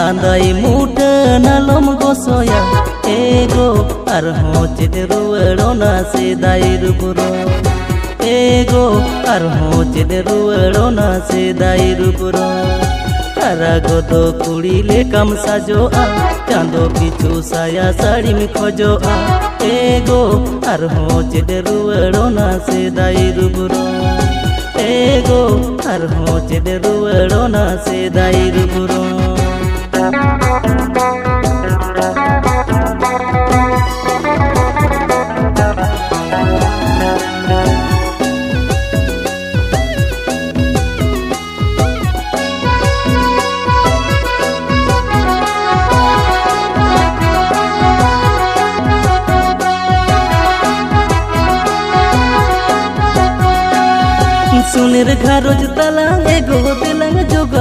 लांदाई मुटे नालम गोसोया एगो आरहों चेद रुवाड़ोना सेदाई रूपुरो एगो आरहों चेद रुवाड़ोना सेदाई रूपुरो हारागतो कुड़ी लेकाम साजोआ चांदो पिछू साया साड़ी में खोजोआ एगो आरहों चेद रुवाड़ोना सेदाई रूपुरो एगो आरहों चेद रुवाड़ोना सेदाई रूपुरो सुनेर घारोज तला एगो दिलंग जोगा।